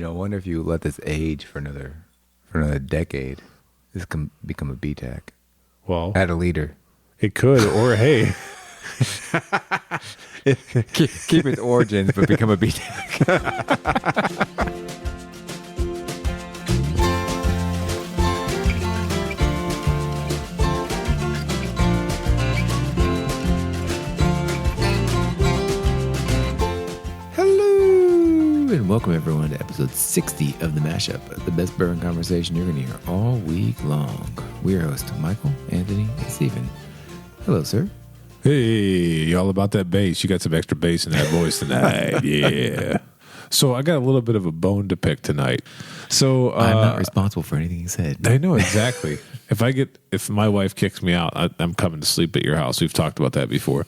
I wonder if you let this age for another decade, this can become a BTAC. Well, Add a liter. it could, or hey, keep its origins, but become a BTAC. And welcome everyone to episode 60 of The Mashup, the best bourbon conversation you're going to hear all week long. We're your hosts, Michael, Anthony, and Stephen. Hello, sir. hey, all about that bass. You got some extra bass in that voice tonight. Yeah. So I got a little bit of a bone to pick tonight. So I'm not responsible for anything you said. I know exactly. If my wife kicks me out, I'm coming to sleep at your house. We've talked about that before.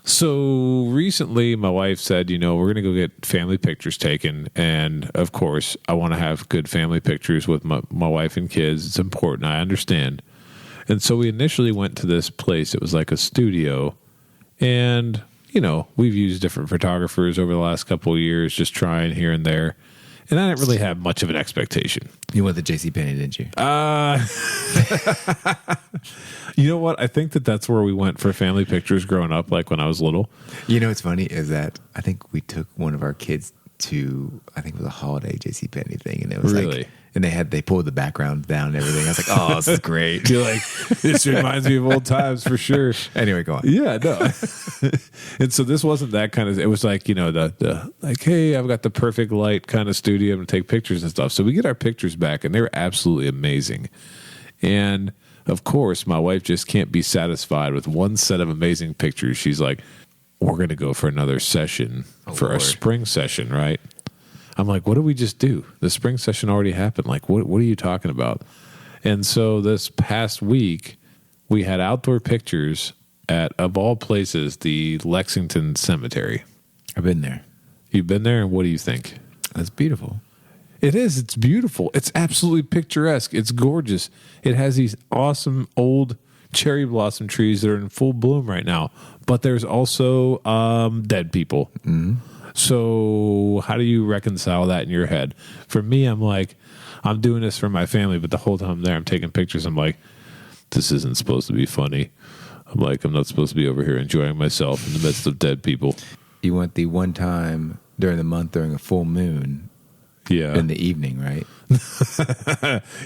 So recently my wife said, we're going to go get family pictures taken. And of course, I want to have good family pictures with my wife and kids. It's important. I understand. And so we initially went to this place. It was like a studio. And, we've used different photographers over the last couple of years, just trying here and there. And I didn't really have much of an expectation. You went to JCPenney, didn't you? You know what? I think that's where we went for family pictures growing up, like when I was little. What's funny is that I think we took one of our kids to, I think it was a holiday JCPenney thing. And it was really? And they pulled the background down and everything. I was like, oh, this is great. You're like, this reminds me of old times for sure. Anyway, go on. Yeah, no. And so this wasn't that kind of, it was like, the like, hey, I've got the perfect light kind of studio to take pictures and stuff. So we get our pictures back and they were absolutely amazing. And of course, my wife just can't be satisfied with one set of amazing pictures. She's like, we're going to go for another session a spring session, right? I'm like, what did we just do? The spring session already happened. Like, what are you talking about? And so this past week, we had outdoor pictures at, of all places, the Lexington Cemetery. I've been there. You've been there, and what do you think? That's beautiful. It is. It's beautiful. It's absolutely picturesque. It's gorgeous. It has these awesome old cherry blossom trees that are in full bloom right now. But there's also dead people. Mm-hmm. So how do you reconcile that in your head? For me, I'm like, I'm doing this for my family, but the whole time there, I'm taking pictures. I'm like, this isn't supposed to be funny. I'm like, I'm not supposed to be over here enjoying myself in the midst of dead people. You went the one time during the month during a full moon. Yeah. In the evening, right?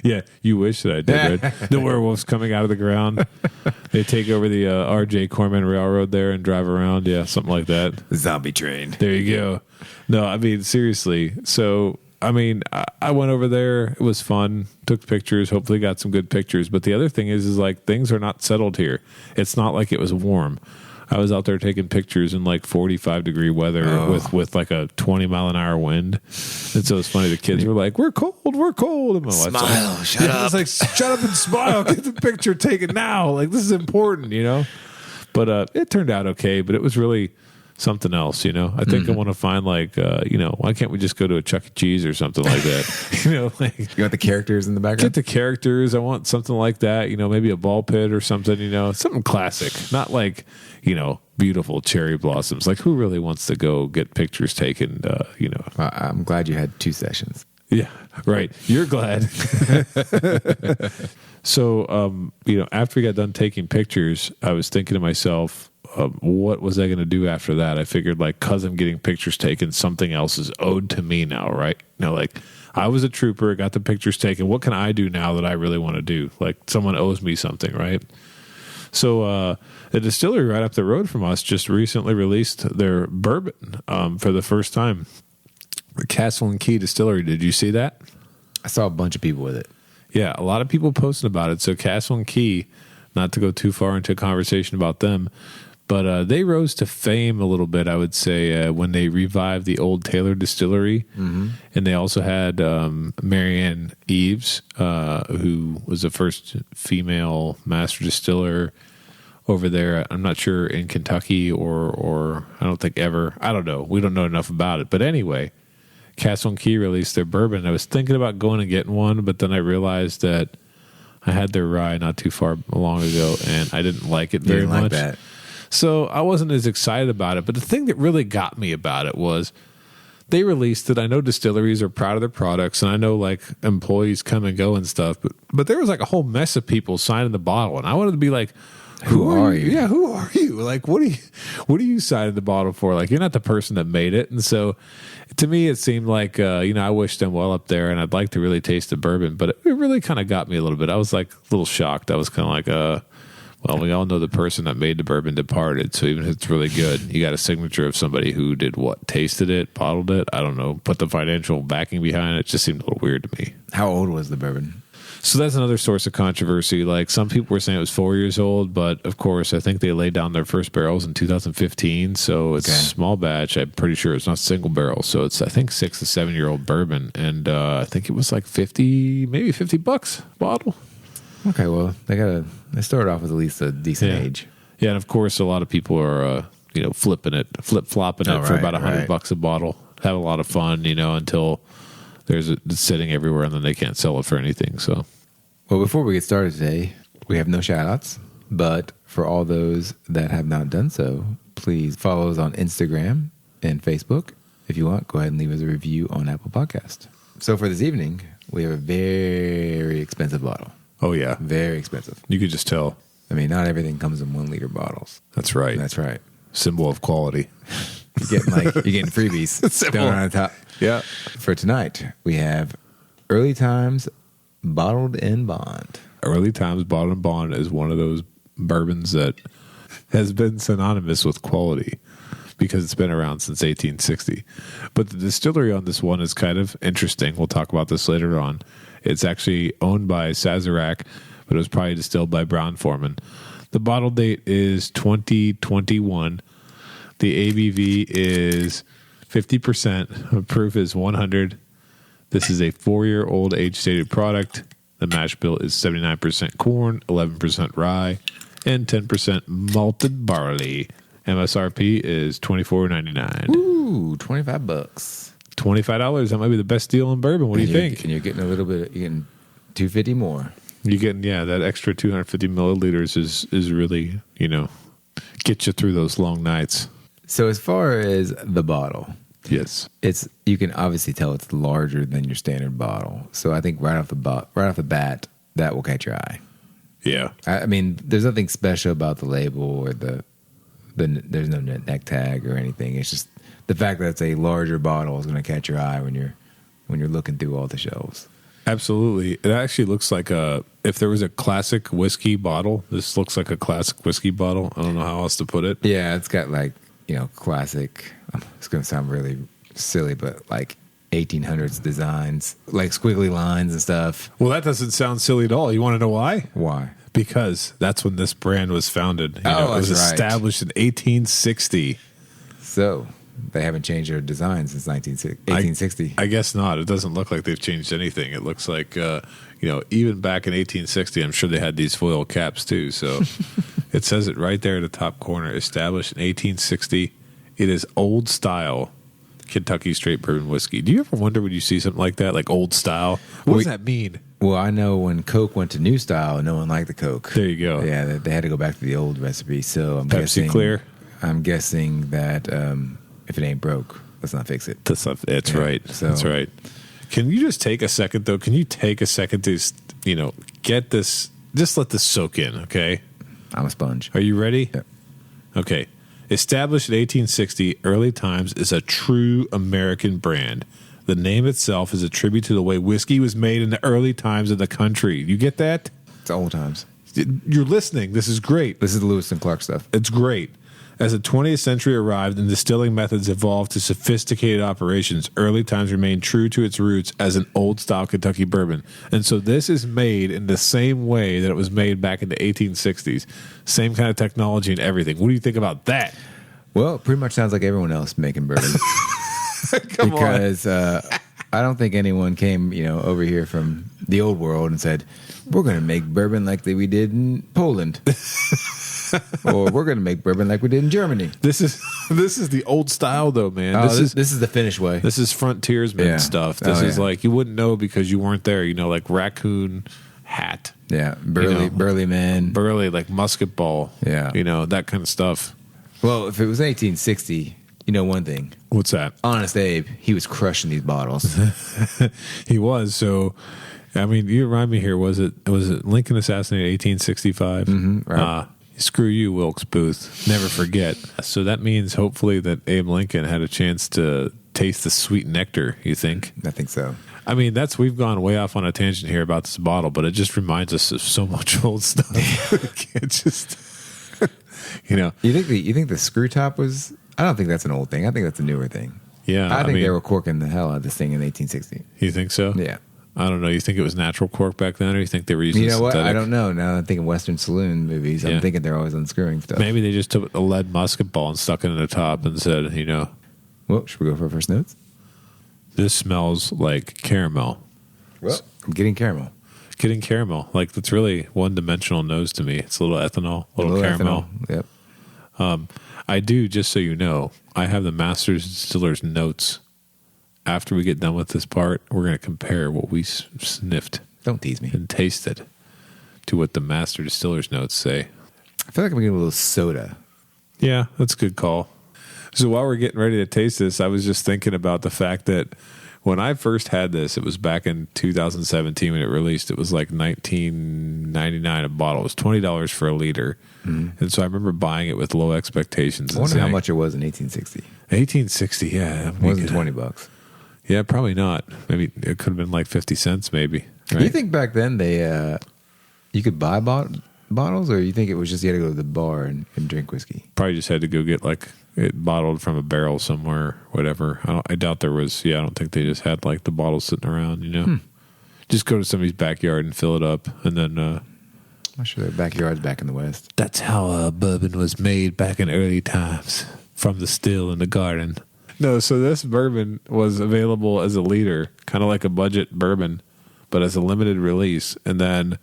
Yeah, you wish that I did, right? The werewolves coming out of the ground. They take over the R.J. Corman Railroad there and drive around. Yeah, something like that. Zombie train. There you go. No, I mean, seriously. So, I mean, I went over there. It was fun. Took pictures. Hopefully got some good pictures. But the other thing is like things are not settled here. It's not like it was warm. I was out there taking pictures in like 45-degree weather with like a 20-mile-an-hour wind. And so it's funny. The kids were like, we're cold. And my wife's smile, like, shut up. I was like, shut up and smile. Get the picture taken now. Like, this is important, But it turned out okay. But it was really something else, I think I want to find like, why can't we just go to a Chuck E. Cheese or something like that? Like, you want the characters in the background? Get the characters. I want something like that, maybe a ball pit or something, something classic, not like, beautiful cherry blossoms. Like, who really wants to go get pictures taken, I'm glad you had 2 sessions. Yeah, right. You're glad. So, after we got done taking pictures, I was thinking to myself, what was I going to do after that? I figured, like, because I'm getting pictures taken, something else is owed to me now, right? Like, I was a trooper, got the pictures taken. What can I do now that I really want to do? Like, someone owes me something, right? So, the distillery right up the road from us just recently released their bourbon for the first time. The Castle and Key Distillery. Did you see that? I saw a bunch of people with it. Yeah, a lot of people posting about it. So Castle and Key, not to go too far into a conversation about them, but they rose to fame a little bit, I would say, when they revived the old Taylor Distillery. Mm-hmm. And they also had Marianne Eves, who was the first female master distiller over there. I'm not sure in Kentucky or I don't think ever. I don't know. We don't know enough about it. But anyway, Castle and Key released their bourbon. I was thinking about going and getting one, but then I realized that I had their rye not too far long ago, and I didn't like it very much. So I wasn't as excited about it. But the thing that really got me about it was they released it. I know distilleries are proud of their products, and I know like employees come and go and stuff. But there was like a whole mess of people signing the bottle, and I wanted to be like, Who are you? Yeah, who are you? Like, what are you signing the bottle for? Like, you're not the person that made it. And so, to me, it seemed like I wish them well up there, and I'd like to really taste the bourbon. But it really kind of got me a little bit. I was like a little shocked. I was kind of like, well, we all know the person that made the bourbon departed, so even if it's really good, you got a signature of somebody who did what? Tasted it, bottled it? I don't know. Put the financial backing behind it. It just seemed a little weird to me. How old was the bourbon? So that's another source of controversy. Like, some people were saying it was 4 years old, but of course, I think they laid down their first barrels in 2015, so it's a small batch. I'm pretty sure it's not single barrel, so it's, I think, 6 to 7 year old bourbon, and I think it was like maybe $50 a bottle. Okay, well, they started off with at least a decent age. Yeah, and of course, a lot of people are flip-flopping it for about $100 a bottle. Have a lot of fun, until it's sitting everywhere, and then they can't sell it for anything. So, well, before we get started today, we have no shout-outs, but for all those that have not done so, please follow us on Instagram and Facebook. If you want, go ahead and leave us a review on Apple Podcast. So for this evening, we have a very expensive bottle. Oh, yeah. Very expensive. You could just tell. I mean, not everything comes in 1 liter bottles. That's right. That's right. Symbol of quality. You're getting freebies down on top. Yeah. For tonight, we have Early Times Bottled in Bond. Early Times Bottled in Bond is one of those bourbons that has been synonymous with quality because it's been around since 1860. But the distillery on this one is kind of interesting. We'll talk about this later on. It's actually owned by Sazerac, but it was probably distilled by Brown-Foreman. The bottle date is 2021. The ABV is 50%. Proof is 100. This is a 4-year-old age-stated product. The mash bill is 79% corn, 11% rye, and 10% malted barley. MSRP is $24.99. Ooh, $25. $25. That might be the best deal in bourbon. What do you think? And you're getting you're getting $250 more. You're getting, that extra 250 milliliters is really, get you through those long nights. So as far as the bottle, yes, you can obviously tell it's larger than your standard bottle. So I think right off the bat, that will catch your eye. Yeah. I mean, there's nothing special about the label or there's no neck tag or anything. It's just the fact that it's a larger bottle is going to catch your eye when you're looking through all the shelves. Absolutely. It actually looks like if there was a classic whiskey bottle, this looks like a classic whiskey bottle. I don't know how else to put it. Yeah, it's got like, classic, it's going to sound really silly, but like 1800s designs, like squiggly lines and stuff. Well, that doesn't sound silly at all. You want to know why? Why? Because that's when this brand was founded. It was established in 1860. So they haven't changed their design since 1860. I guess not. It doesn't look like they've changed anything. It looks like, even back in 1860, I'm sure they had these foil caps too. So it says it right there at the top corner. Established in 1860. It is old style Kentucky straight bourbon whiskey. Do you ever wonder when you see something like that, like old style? What does that mean? Well, I know when Coke went to new style, no one liked the Coke. There you go. Yeah, they had to go back to the old recipe. So I'm Pepsi Clear. I'm guessing that if it ain't broke, let's not fix it. That's right. So, that's right. Can you just take a second, though? Can you take a second to, get this, just let this soak in, okay? I'm a sponge. Are you ready? Yep. Okay. Established in 1860, Early Times is a true American brand. The name itself is a tribute to the way whiskey was made in the early times of the country. You get that? It's old times. You're listening. This is great. This is the Lewis and Clark stuff. It's great. As the 20th century arrived and distilling methods evolved to sophisticated operations, Early Times remained true to its roots as an old-style Kentucky bourbon. And so this is made in the same way that it was made back in the 1860s. Same kind of technology and everything. What do you think about that? Well, it pretty much sounds like everyone else making bourbon. Because I don't think anyone came, over here from the old world and said, we're going to make bourbon like we did in Poland. Or we're going to make bourbon like we did in Germany. This is the old style, though, man. Oh, this is the Finnish way. This is frontiersman stuff. This is like you wouldn't know because you weren't there. Like raccoon hat. Yeah, burly man. Burly, like musket ball. Yeah. That kind of stuff. Well, if it was 1860, You know one thing. What's that? Honest Abe, he was crushing these bottles. He was. So, I mean, you remind me here. Was it Lincoln assassinated 1865? Right. Screw you, Wilkes Booth. Never forget. So that means hopefully that Abe Lincoln had a chance to taste the sweet nectar. You think? I think so. I mean, we've gone way off on a tangent here about this bottle, but it just reminds us of so much old stuff. We can't just, You think the screw top was? I don't think that's an old thing. I think that's a newer thing. Yeah, I think they were corking the hell out of this thing in 1860. You think so? Yeah. I don't know. You think it was natural cork back then, or you think they were using synthetic? What? I don't know. Now I'm thinking Western saloon movies. I'm thinking they're always unscrewing stuff. Maybe they just took a lead musket ball and stuck it in the top and said, Well, should we go for our first notes? This smells like caramel. Well, I'm getting caramel. Getting caramel. Like, that's really one-dimensional nose to me. It's a little ethanol, a little caramel. Ethanol. Yep. I do, just so you know, I have the Master's Distiller's notes. After we get done with this part, we're going to compare what we sniffed. Don't tease me. And tasted to what the Master Distiller's notes say. I feel like I'm getting a little soda. Yeah, that's a good call. So while we're getting ready to taste this, I was just thinking about the fact that when I first had this, it was back in 2017 when it released. It was like $19.99 a bottle. It was $20 for a liter. Mm-hmm. And so I remember buying it with low expectations. I wonder how much it was in 1860. 1860, yeah. It wasn't $20. Yeah, probably not. Maybe it could have been like 50 cents maybe. Right? You think back then you could buy bottles, or you think it was just you had to go to the bar and drink whiskey? Probably just had to go get like it bottled from a barrel somewhere, whatever. I doubt there was. I don't think they just had like the bottles sitting around. Just go to somebody's backyard and fill it up, and then. I'm sure their backyard's back in the West. That's how bourbon was made back in early times, from the still in the garden. No, so this bourbon was available as a liter, kind of like a budget bourbon, but as a limited release. And then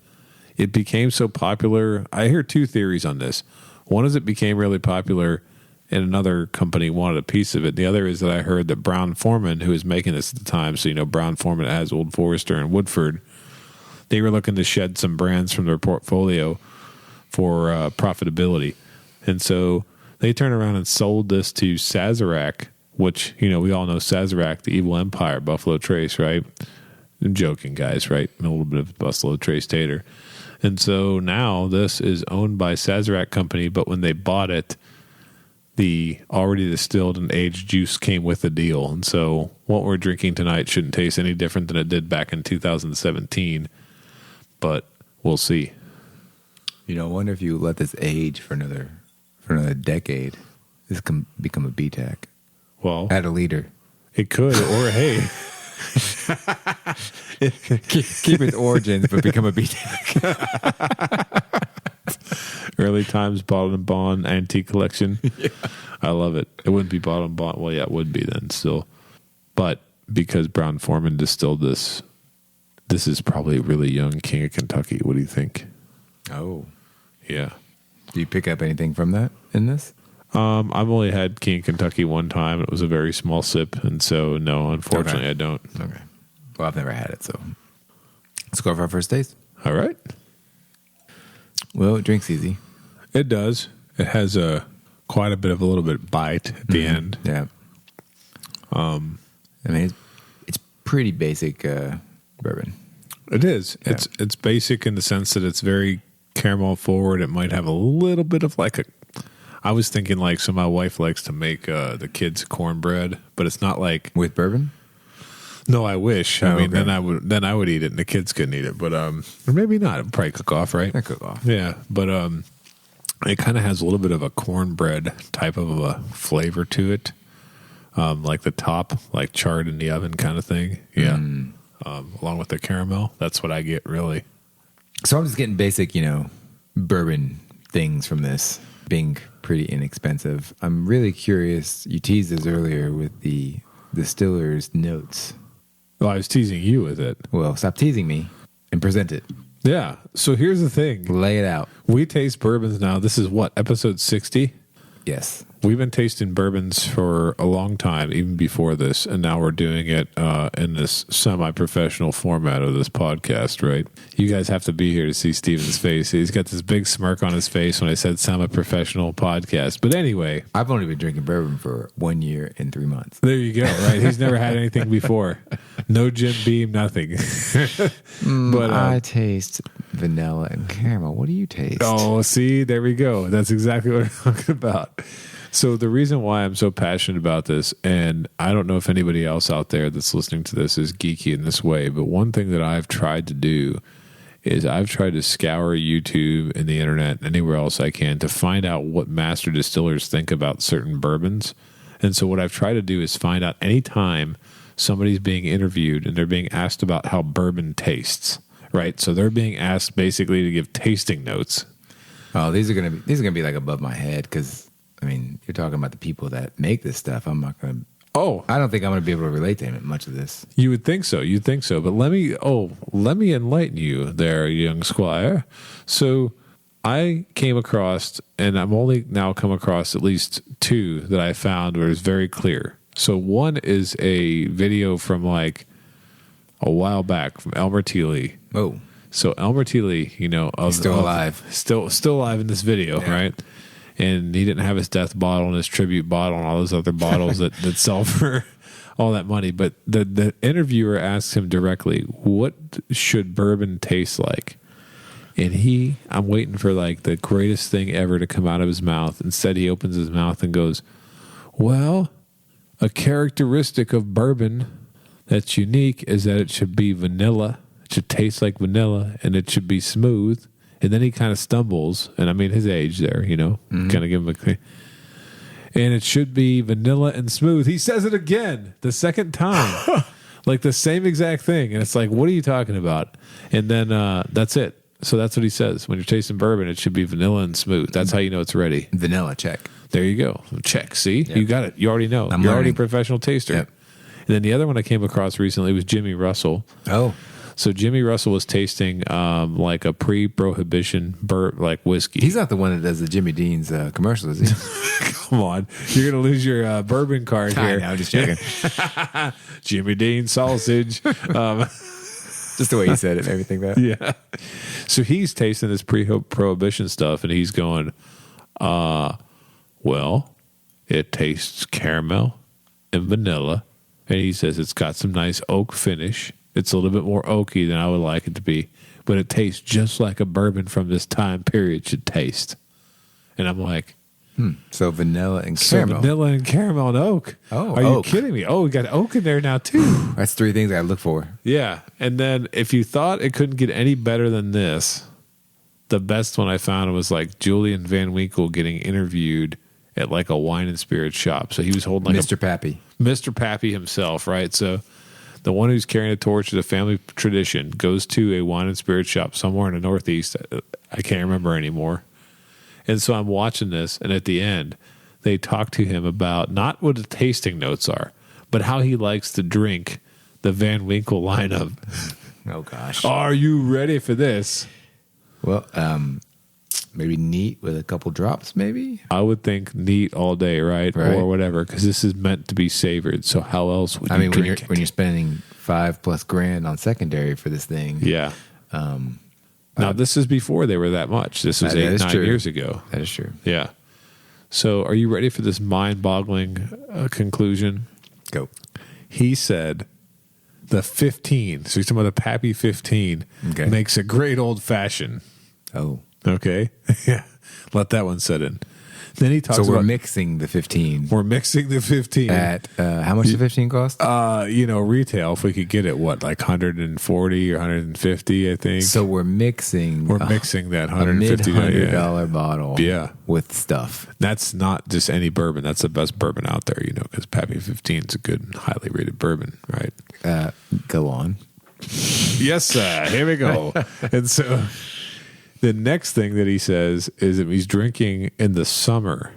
it became so popular. I hear two theories on this. One is it became really popular and another company wanted a piece of it. The other is that I heard that Brown-Foreman, who was making this at the time, so Brown-Foreman has Old Forester and Woodford, they were looking to shed some brands from their portfolio for profitability. And so they turned around and sold this to Sazerac, which, we all know Sazerac, the evil empire, Buffalo Trace, right? I'm joking, guys, right? A little bit of Buffalo Trace tater. And so now this is owned by Sazerac Company, but when they bought it, the already distilled and aged juice came with the deal. And so what we're drinking tonight shouldn't taste any different than it did back in 2017, but we'll see. I wonder if you let this age for another decade, this can become a BTAC. Well, at a liter. It could, or hey. keep its origins, but become a BTAC. Early times bottled and bond antique collection. Yeah. I love it. It wouldn't be bottled and bond. Well, yeah, it would be then still. But because Brown-Foreman distilled this is probably a really young King of Kentucky. What do you think? Oh. Yeah. Do you pick up anything from that in this? I've only had King of Kentucky one time. It was a very small sip, and so no, unfortunately, okay. I don't. Okay. Well, I've never had it, so let's go for our first taste. All right. Well, it drinks easy. It does. It has quite a little bit bite at the end. Yeah. It's pretty basic bourbon. It is. Yeah. It's basic in the sense that it's very caramel forward. It might have a little bit of like I was thinking so my wife likes to make the kids cornbread, but it's not like with bourbon. No, I wish. Oh, I mean, okay. then I would eat it, and the kids couldn't eat it. But or maybe not. It would probably cook off, right? I cook off. Yeah, but it kind of has a little bit of a cornbread type of a flavor to it, like the top, like charred in the oven kind of thing. Yeah, along with the caramel. That's what I get really. So I'm just getting basic, bourbon things from this, being pretty inexpensive. I'm really curious. You teased this earlier with the distiller's notes. Well, I was teasing you with it. Well, stop teasing me and present it. Yeah. So here's the thing. Lay it out. We taste bourbons now. This is what, episode 60? Yes. We've been tasting bourbons for a long time, even before this, and now we're doing it in this semi-professional format of this podcast, right? You guys have to be here to see Steven's face. He's got this big smirk on his face when I said semi-professional podcast. But anyway. I've only been drinking bourbon for 1 year and 3 months. There you go, right? He's never had anything before. No Jim Beam, nothing. But I taste vanilla and caramel. What do you taste? Oh, see, there we go. That's exactly what I'm talking about. So the reason why I'm so passionate about this, and I don't know if anybody else out there that's listening to this is geeky in this way, but one thing that I've tried to do is I've tried to scour YouTube and the internet and anywhere else I can to find out what master distillers think about certain bourbons. And so what I've tried to do is find out anytime somebody's being interviewed and they're being asked about how bourbon tastes, right? So they're being asked basically to give tasting notes. Oh, these are gonna be like above my head because I mean you're talking about the people that make this stuff. I'm not gonna. Oh, I don't think I'm gonna be able to relate to him much of this. You would think so. You'd think so. But let me enlighten you there, young squire. So I came across, and I'm only now come across at least two that I found where it's very clear. So one is a video from like a while back from Elmer T. Lee. Oh. So Elmer T. Lee, Still alive. Still alive in this video, yeah. Right? And he didn't have his death bottle and his tribute bottle and all those other bottles that sell for all that money. But the interviewer asks him directly, what should bourbon taste like? And I'm waiting for like the greatest thing ever to come out of his mouth. Instead, he opens his mouth and goes, well, a characteristic of bourbon that's unique is that it should be vanilla. It should taste like vanilla, and it should be smooth. And then he kind of stumbles, and I mean his age there, kind of give him and it should be vanilla and smooth. He says it again the second time, like the same exact thing. And it's like, what are you talking about? And then that's it. So that's what he says. When you're tasting bourbon, it should be vanilla and smooth. That's how you know it's ready. Vanilla, check. There you go. Check. See? Yep. You got it. You already know. You're already a professional taster. Yep. And then the other one I came across recently was Jimmy Russell. Oh. So Jimmy Russell was tasting like a pre-prohibition like whiskey. He's not the one that does the Jimmy Dean's commercial, is he? Come on. You're going to lose your bourbon card here. I know, just checking. Jimmy Dean sausage. Just the way he said it and everything. That. Yeah. So he's tasting this pre-prohibition stuff, and he's going, well, it tastes caramel and vanilla. And he says it's got some nice oak finish. It's a little bit more oaky than I would like it to be, but it tastes just like a bourbon from this time period should taste. And I'm like, So vanilla and caramel. So vanilla and caramel and oak. Oh, are oak. you kidding me? Oh, we got oak in there now too. That's 3 things I look for. Yeah. And then if you thought it couldn't get any better than this, the best one I found was like Julian Van Winkle getting interviewed at like a wine and spirit shop. So he was holding like Mr. Pappy. Mr. Pappy himself, right? So the one who's carrying the torch of the family tradition goes to a wine and spirit shop somewhere in the Northeast. I can't remember anymore. And so I'm watching this, and at the end, they talk to him about not what the tasting notes are, but how he likes to drink the Van Winkle lineup. Oh, gosh. Are you ready for this? Well, maybe neat with a couple drops, maybe? I would think neat all day, right? Or whatever, because this is meant to be savored. So how else would you drink it? When you're spending $5,000+ on secondary for this thing. Yeah. Now, this is before they were that much. This was 8-9 years ago. That is true. Yeah. So are you ready for this mind-boggling conclusion? Go. He said the 15, so he's talking about the Pappy 15, makes a great old-fashioned. Oh. Okay? Yeah. Let that one set in. Then he talks about... So we're mixing the 15. We're mixing the 15. At, how much does the 15 cost? Retail, if we could get it, what, like 140 or 150, I think. So we're mixing... We're mixing that $150 $100 bottle yeah. with stuff. That's not just any bourbon. That's the best bourbon out there, because Pappy 15 is a good and highly rated bourbon, right? Go on. Yes, sir. Here we go. And so... The next thing that he says is that he's drinking in the summer,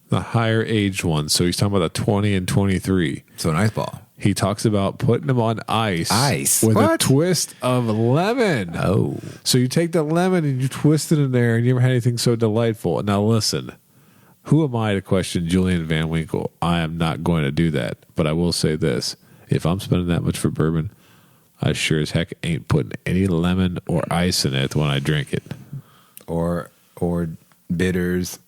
the higher aged ones. So he's talking about the 20 and 23. So an ice ball. He talks about putting them on ice. With a twist of lemon. Oh. So you take the lemon and you twist it in there, and you ever had anything so delightful. Now listen, Who am I to question Julian Van Winkle? I am not going to do that. But I will say this. If I'm spending that much for bourbon, I sure as heck ain't putting any lemon or ice in it when I drink it. Or bitters.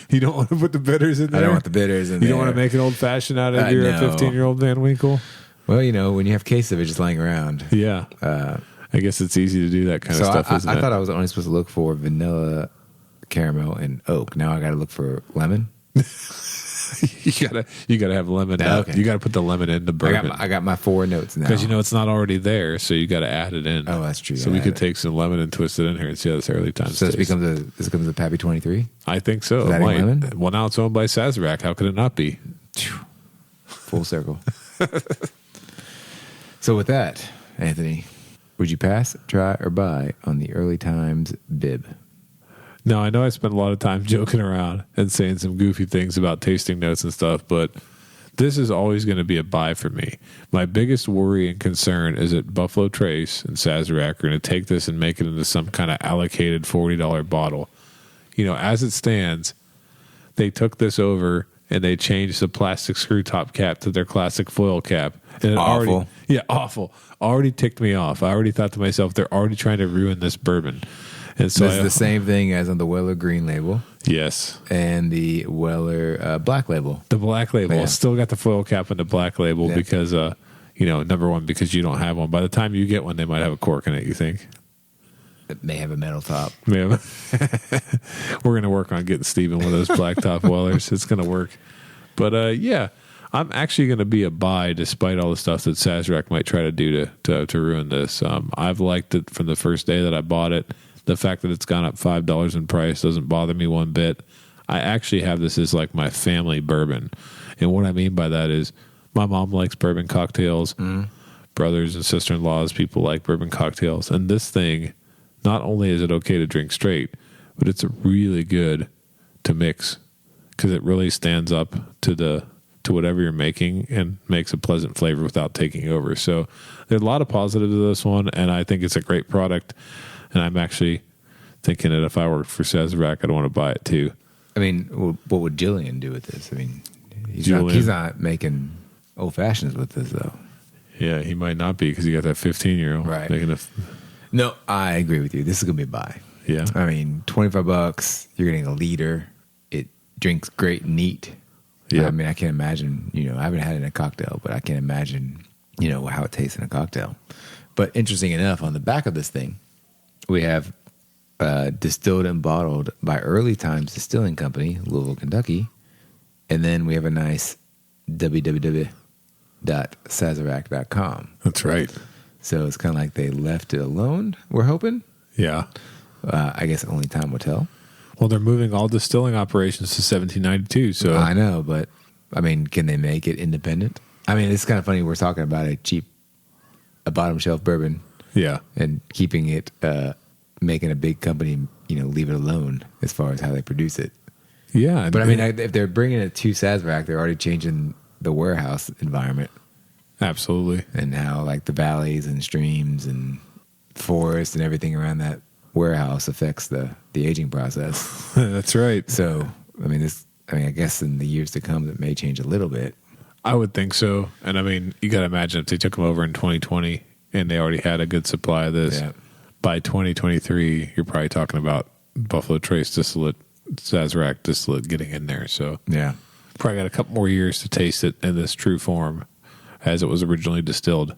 You don't want to put the bitters in there? I don't want the bitters in there. You don't want to make an old-fashioned out of your 15-year-old Van Winkle? Well, when you have case of it just laying around. Yeah. I guess it's easy to do that kind of stuff, isn't it? I thought I was only supposed to look for vanilla, caramel, and oak. Now I got to look for lemon. you gotta have lemon. Okay. You gotta put the lemon in the bourbon. I got my 4 notes now because it's not already there, so you got to add it in. Oh, that's true. So we could take some lemon and twist it in here and see how this early time. So this becomes a Pappy 23. I think so. Is that lemon? Well, now it's owned by Sazerac. How could it not be? Full circle. So with that, Anthony, would you pass, try, or buy on the early times BiB? Now, I know I spent a lot of time joking around and saying some goofy things about tasting notes and stuff, but this is always going to be a buy for me. My biggest worry and concern is that Buffalo Trace and Sazerac are going to take this and make it into some kind of allocated $40 bottle. As it stands, they took this over and they changed the plastic screw top cap to their classic foil cap. And awful. Awful. Already ticked me off. I already thought to myself, they're already trying to ruin this bourbon. And so this is the same thing as on the Weller Green Label. Yes. And the Weller Black Label. The Black Label. Yeah. Still got the foil cap on the Black Label because, number one, because you don't have one. By the time you get one, they might have a cork in it, you think? It may have a metal top. Yeah. We're going to work on getting Steven one of those black top Wellers. It's going to work. But, I'm actually going to be a buy despite all the stuff that Sazerac might try to do to ruin this. I've liked it from the first day that I bought it. The fact that it's gone up $5 in price doesn't bother me one bit. I actually have this as like my family bourbon. And what I mean by that is my mom likes bourbon cocktails. Brothers and sister-in-laws, people like bourbon cocktails. And this thing, not only is it okay to drink straight, but it's really good to mix because it really stands up to whatever you're making and makes a pleasant flavor without taking over. So there's a lot of positives to this one, and I think it's a great product. And I'm actually thinking that if I worked for Sazerac, I'd want to buy it too. I mean, what would Jillian do with this? I mean, he's not making old fashions with this, though. Yeah, he might not be because he got that 15-year-old. Right. No, I agree with you. This is going to be a buy. Yeah. I mean, $25, you're getting a liter. It drinks great neat. Yeah. I mean, I can't imagine, I haven't had it in a cocktail, but I can't imagine, how it tastes in a cocktail. But interesting enough, on the back of this thing, we have distilled and bottled by Early Times Distilling Company, Louisville, Kentucky. And then we have a nice www.sazerac.com. That's right. So it's kind of like they left it alone, we're hoping. Yeah. I guess only time will tell. Well, they're moving all distilling operations to 1792. So I know, but I mean, can they make it independent? I mean, it's kind of funny. We're talking about a bottom shelf bourbon. Yeah. And keeping it, making a big company, leave it alone as far as how they produce it. Yeah. But I mean, if they're bringing it to Sazerac, they're already changing the warehouse environment. Absolutely. And how like the valleys and streams and forests and everything around that warehouse affects the aging process. That's right. So, I guess in the years to come, it may change a little bit. I would think so. And I mean, you got to imagine if they took them over in 2020 and they already had a good supply of this, by 2023, you're probably talking about Buffalo Trace distillate, Sazerac distillate getting in there. So, yeah, probably got a couple more years to taste it in this true form as it was originally distilled.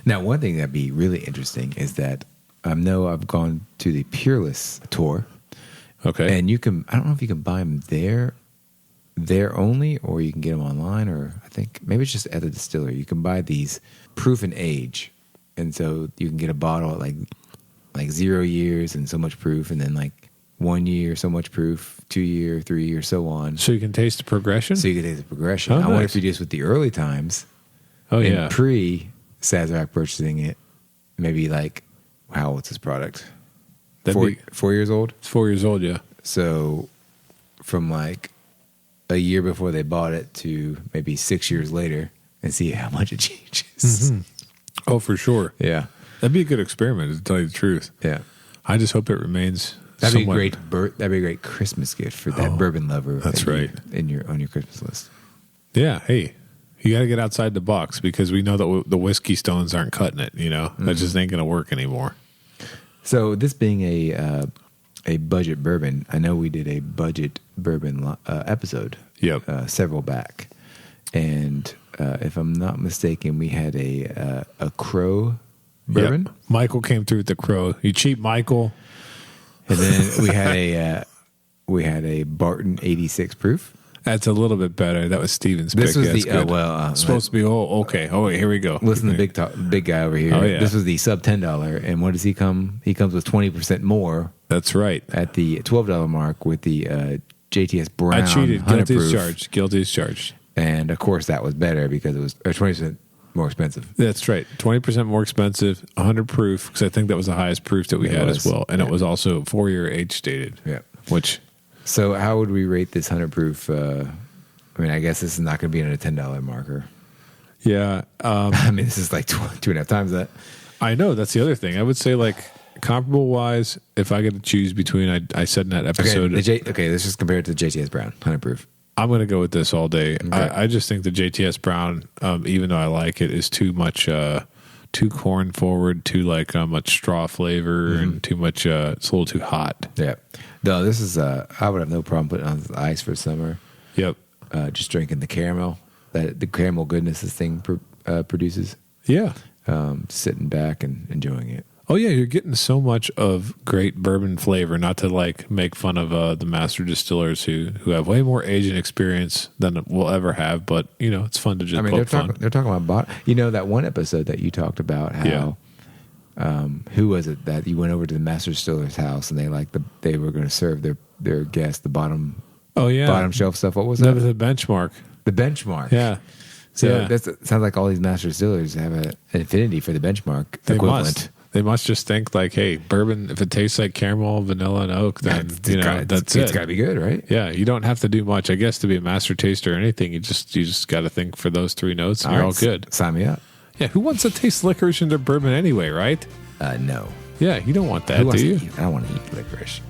Now, one thing that'd be really interesting is that I know I've gone to the Peerless tour. Okay. And I don't know if you can buy them there only, or you can get them online, or I think maybe it's just at the distillery. You can buy these proof and age. And so you can get a bottle at like 0 years and so much proof, and then like 1 year, so much proof, 2 year, 3 year, so on. So you can taste the progression? So you can taste the progression. Oh, I wonder nice. if you just with the Early Times. Oh, yeah. Pre-Sazerac purchasing it, maybe like, how old's this product? 4 years old? It's 4 years old, yeah. So from like a year before they bought it to maybe 6 years later and see how much it changes. Mm-hmm. Oh, for sure. Yeah. That'd be a good experiment, to tell you the truth. Yeah. I just hope it remains That'd be a great that'd be a great Christmas gift for that bourbon lover. That's right. On your Christmas list. Yeah. Hey, you got to get outside the box because we know that the whiskey stones aren't cutting it. That just ain't going to work anymore. So this being a budget bourbon, I know we did a budget bourbon episode. Yep. Several back, and if I'm not mistaken, we had a Crow bourbon. Yep. Michael came through with the Crow. You cheap, Michael. And then we had a Barton 86 proof. That's a little bit better. That was Steven's This pick. was It's supposed to be. Oh, okay. Oh, wait, here we go. Listen to big guy over here. Oh, yeah. This was the sub $10, and what does he come? He comes with 20% more. That's right. At the $12 mark with the JTS Brown. I cheated. Guilty as proof. charged. Guilty as charged. And of course, that was better because it was 20% more expensive. That's right. 20% more expensive. 100 proof because I think that was the highest proof that we had as well, and it was also 4-year age stated. Yeah. Which. So how would we rate this 100 proof? I mean, I guess this is not going to be in a $10 marker. Yeah. I mean, this is like 2.5 times that. I know. That's the other thing. I would say, like, comparable wise, if I get to choose between, I said in that episode. Okay, let's just compare it to the JTS Brown, 100 proof. I'm going to go with this all day. Okay. I just think the JTS Brown, even though I like it, is too much, too corn forward, too like much straw flavor, and too much. It's a little too hot. Yeah. No, this is. I would have no problem putting on the ice for summer. Yep. Just drinking the caramel, the caramel goodness this thing produces. Yeah. Sitting back and enjoying it. Oh yeah, you're getting so much of great bourbon flavor. Not to like make fun of the master distillers who have way more age and experience than we'll ever have, but it's fun to just. I mean, they're talking about that one episode that you talked about how. Who was it that you went over to the master distiller's house and they were going to serve their guests the bottom. Oh yeah, bottom shelf stuff. What was that? That was the benchmark. The benchmark. Yeah. So that sounds like all these master distillers have an affinity for the benchmark equivalent. They must just think like, hey, bourbon, if it tastes like caramel, vanilla, and oak, then that's it. It's got to be good, right? Yeah, you don't have to do much. I guess to be a master taster or anything, you just got to think for those 3 notes, and you're all good. Sign me up. Yeah, who wants to taste licorice in their bourbon anyway, right? No. Yeah, you don't want that, do you? I don't want to eat licorice.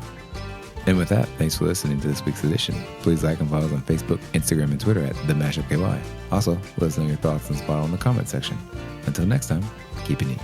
And with that, thanks for listening to this week's edition. Please like and follow us on Facebook, Instagram, and Twitter at The Mashup KY. Also, let us know your thoughts and spot on in the comment section. Until next time, keep it neat.